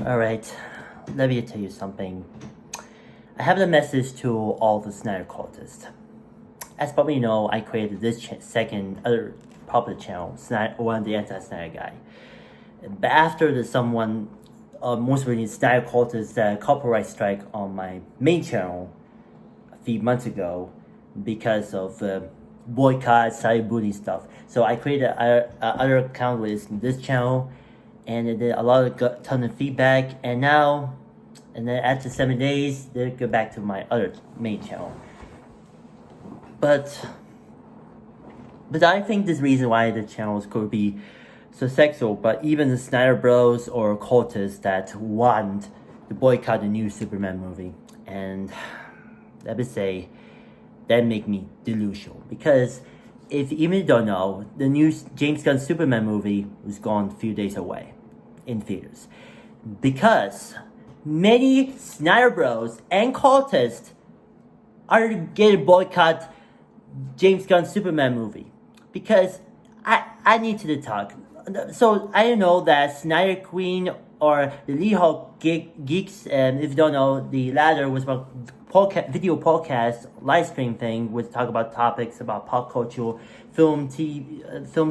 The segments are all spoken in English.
Alright, let me tell you something. I have a message to all the Snyder cultists. As probably you know, I created this second other popular channel, one of the Anti-Snyder guy. But after most recently Snyder cultist copyright strike on my main channel a few months ago because of boycott, cyberbullying stuff. So I created other account with this channel, and it did a lot of ton of feedback. And now, and then after 7 days, they go back to my other main channel. But I think this reason why the channels could be so sexual. But even the Snyder Bros or cultists that want to boycott the new Superman movie, and let me say, that make me delusional. Because if even you don't know, the new James Gunn Superman movie was gone a few days away in theaters. Because many Snyder Bros and cultists are getting boycott James Gunn Superman movie. Because I need to talk. So I know that Snyder Queen or the Lee Hawk Geeks, and if you don't know, the latter was about video podcast live stream thing, which talk about topics about pop culture, film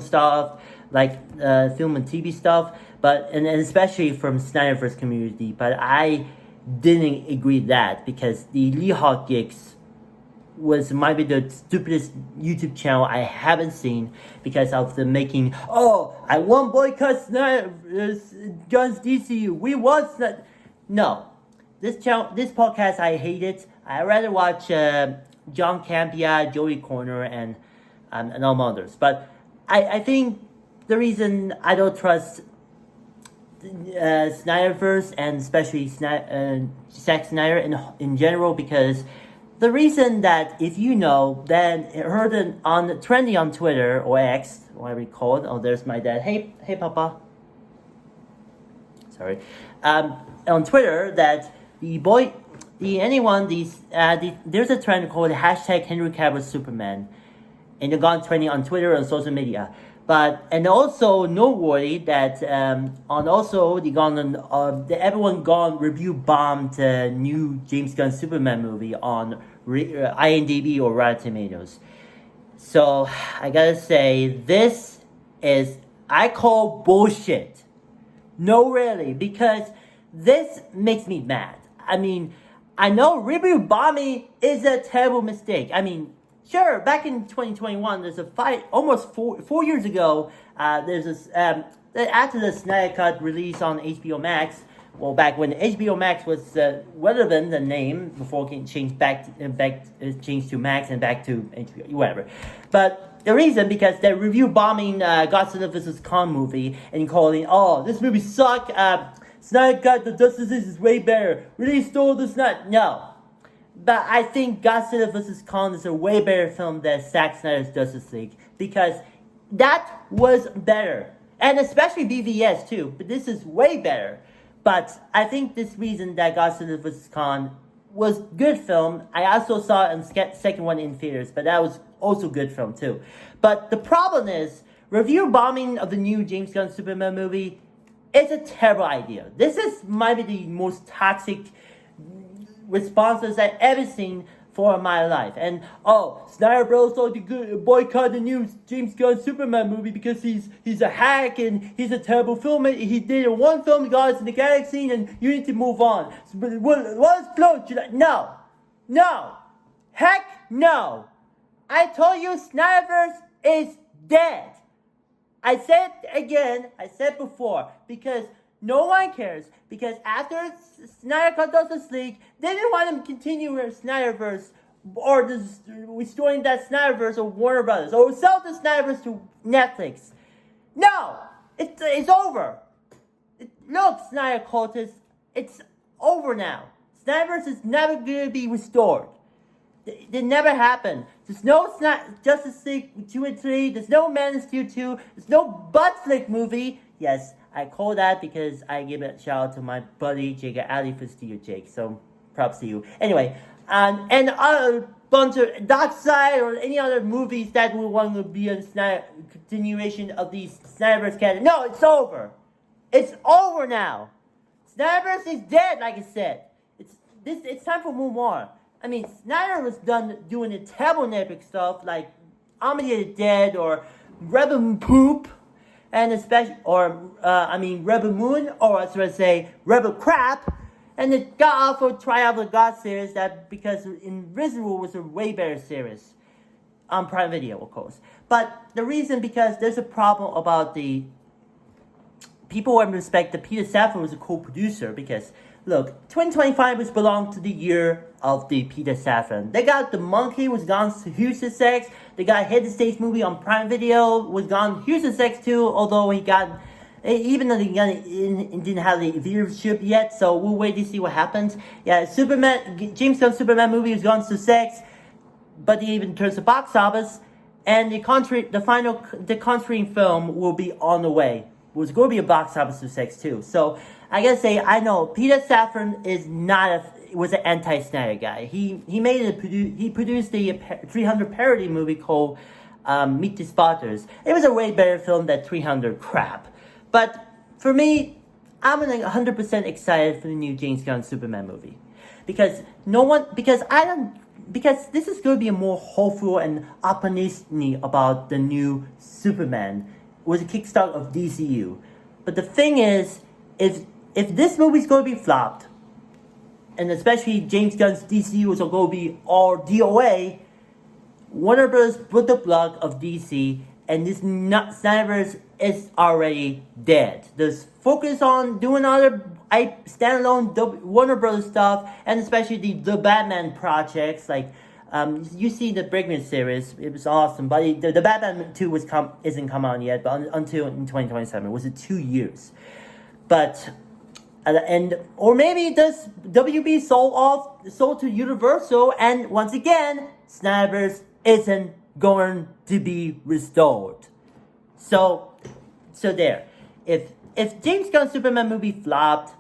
stuff, like film and TV stuff, but and especially from Snyderverse community. But I didn't agree with that because the Lee Hawk Geeks might be the stupidest YouTube channel I haven't seen because of the making. Oh, I want boycott Snyder Gunn's DCU. We want Snyder. No, this podcast I hate it. I rather watch John Campia, Joey Corner, and all others. But I think the reason I don't trust Snyderverse and especially Zack Snyder in general, because the reason that, if you know, then it heard trendy on Twitter or X, whatever you call it. Oh, there's my dad. Hey, Papa. Sorry. On Twitter, that there's a trend called hashtag Henry Cavill Superman, and they're gone trending on Twitter and social media. And also noteworthy that everyone gone review bombed the new James Gunn Superman movie on IMDb or Rotten Tomatoes. So I gotta say, this is, I call bullshit. No, really, because this makes me mad. I mean, I know review bombing is a terrible mistake. I mean, sure, back in 2021, there's a fight, almost four years ago, there's this, after the Snyder Cut release on HBO Max, well, back when HBO Max was relevant, the name, before it changed changed to Max and back to HBO, whatever. But the reason, because they're review bombing Godzilla vs. Kong movie and calling, oh, this movie sucked, Snyder Cut, the Justice League is way better, really stole the Snyder. No. But I think Godzilla vs. Kong is a way better film than Zack Snyder's Justice League, because that was better. And especially BVS too, but this is way better. But I think this reason that Godzilla vs. Kong was good film. I also saw it in second one in theaters, but that was also good film too. But the problem is, review bombing of the new James Gunn Superman movie is a terrible idea. This might be the most toxic responses I've ever seen for my life. And Snyder Bros told to boycott the new James Gunn Superman movie because he's a hack and he's a terrible filmmaker. He did one film, Guardians in the Galaxy, and you need to move on. What is close? No, heck no. I told you Snyderverse is dead. I said again, I said before, because no one cares, because after Snyder Cut Justice League, they didn't want to continue with Snyderverse or restoring that Snyderverse of Warner Brothers or sell the Snyderverse to Netflix. No, it's over. Look, Snyder cultists, it's over now. Snyderverse is never going to be restored. It never happened. There's no Justice League 2 and 3. There's no Man of Steel 2. There's no butt flick movie. Yes, I call that because I give a shout out to my buddy Jake Ali for Steel Jake. So props to you. Anyway, and a bunch of Darkseid or any other movies that we want to be a continuation of these Snyderverse canon. No, it's over. It's over now. Snyderverse is dead, like I said. It's time for move on. I mean, Snyder was done doing the terrible epic stuff like Army of the Dead or Rebel Poop, and especially Rebel Moon, or as I say, Rebel Crap, and the god awful Trial of the God series because Invisible was a way better series on Prime Video, of course. But the reason because there's a problem about the people wouldn't respect that Peter Safran was a co-producer because, look, 2025 was belonged to the year of the Peter Safran. They got The Monkey was gone to huge success. They got Head of State's movie on Prime Video was gone huge success too, although even though he didn't have the viewership yet, so we'll wait to see what happens. Yeah, James Gunn's Superman movie was gone to success, but he even turns the box office, and the Conjuring film will be on the way. Was going to be a box office success too. So I gotta say, I know Peter Safran was an anti-Snyder guy. He produced the 300 parody movie called Meet the Spotters. It was a way better film than 300 crap. But for me, I'm 100% excited for the new James Gunn Superman movie because this is going to be a more hopeful and optimistic about the new Superman. Was a kickstart of DCU. But the thing is, if this movie's going to be flopped, and especially James Gunn's DCU is going to be all DOA, Warner Bros. Put the plug of DC, and this Snyderverse is already dead. There's focus on doing other standalone Warner Bros. Stuff, and especially the Batman projects, like you see the Brigman series, it was awesome, but the Batman 2 isn't come on yet, but until in 2027. Was it 2 years? But or maybe does WB sold to Universal, and once again, Snyderverse isn't going to be restored. So there. If James Gunn's Superman movie flopped,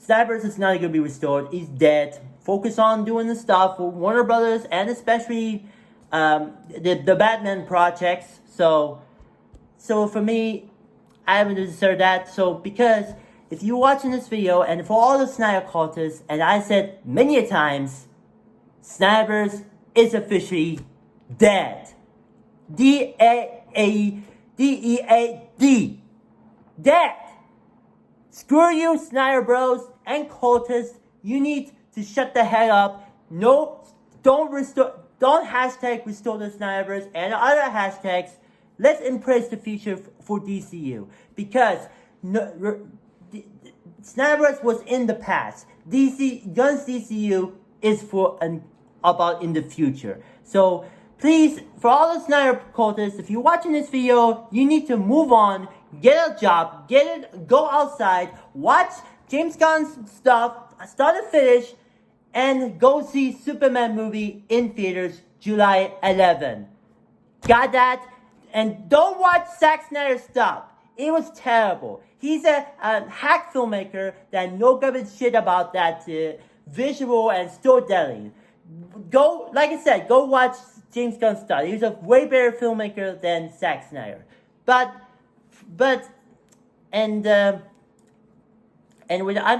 Snyderverse is not going to be restored. He's dead. Focus on doing the stuff for Warner Brothers and especially the Batman projects. So for me, I haven't deserved that. So because if you're watching this video and for all the Snyder cultists, and I said many a times, Snyderverse is officially dead. D-E-A-D. Dead. Screw you, Snyder Bros and cultists. You need to shut the heck up. No, don't hashtag restore the Snyderverse and other hashtags. Let's embrace the future for DCU because Snyderverse was in the past. Gunn's DCU is about in the future. So please, for all the Snyder cultists, if you're watching this video, you need to move on, get a job, go outside, watch James Gunn's stuff, start to finish, and go see Superman movie in theaters July 11. Got that? And don't watch Zack Snyder stuff. It was terrible. He's a hack filmmaker that no give a shit about that visual and storytelling. Like I said, go watch James Gunn's stuff. He's a way better filmmaker than Zack Snyder. I'm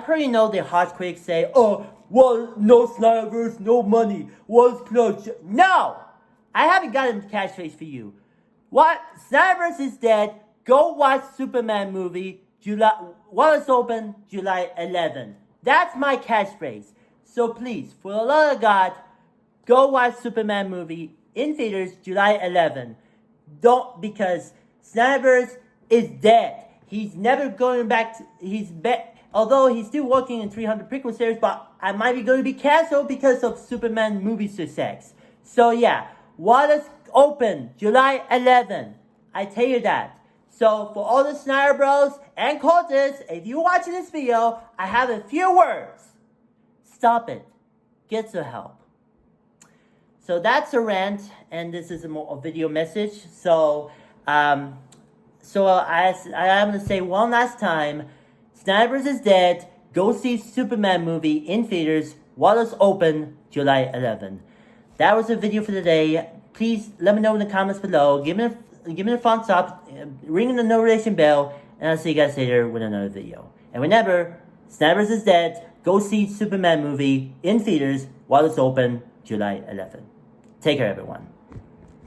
pretty know the harsh critics say, oh, well, no Snyderverse, no money. No! I haven't got a catchphrase for you. What? Snyderverse is dead. Go watch Superman movie. While it's open, July 11. That's my catchphrase. So please, for the love of God, go watch Superman movie in theaters July 11. Because Snyderverse is dead. He's never going back to, although he's still working in 300 prequel series, but I might be going to be canceled because of Superman movie success. So yeah, Waters open July 11. I tell you that. So for all the Snyder Bros and cultists, if you're watching this video, I have a few words. Stop it. Get some help. So that's a rant, and this is a video message. So I'm gonna say one last time. Snyderverse is dead. Go see Superman movie in theaters while it's open July 11. That was the video for today. Please let me know in the comments below. Give me a thumbs up, ring the notification bell, and I'll see you guys later with another video. And remember, Snyderverse is dead. Go see Superman movie in theaters while it's open, July 11th. Take care, everyone.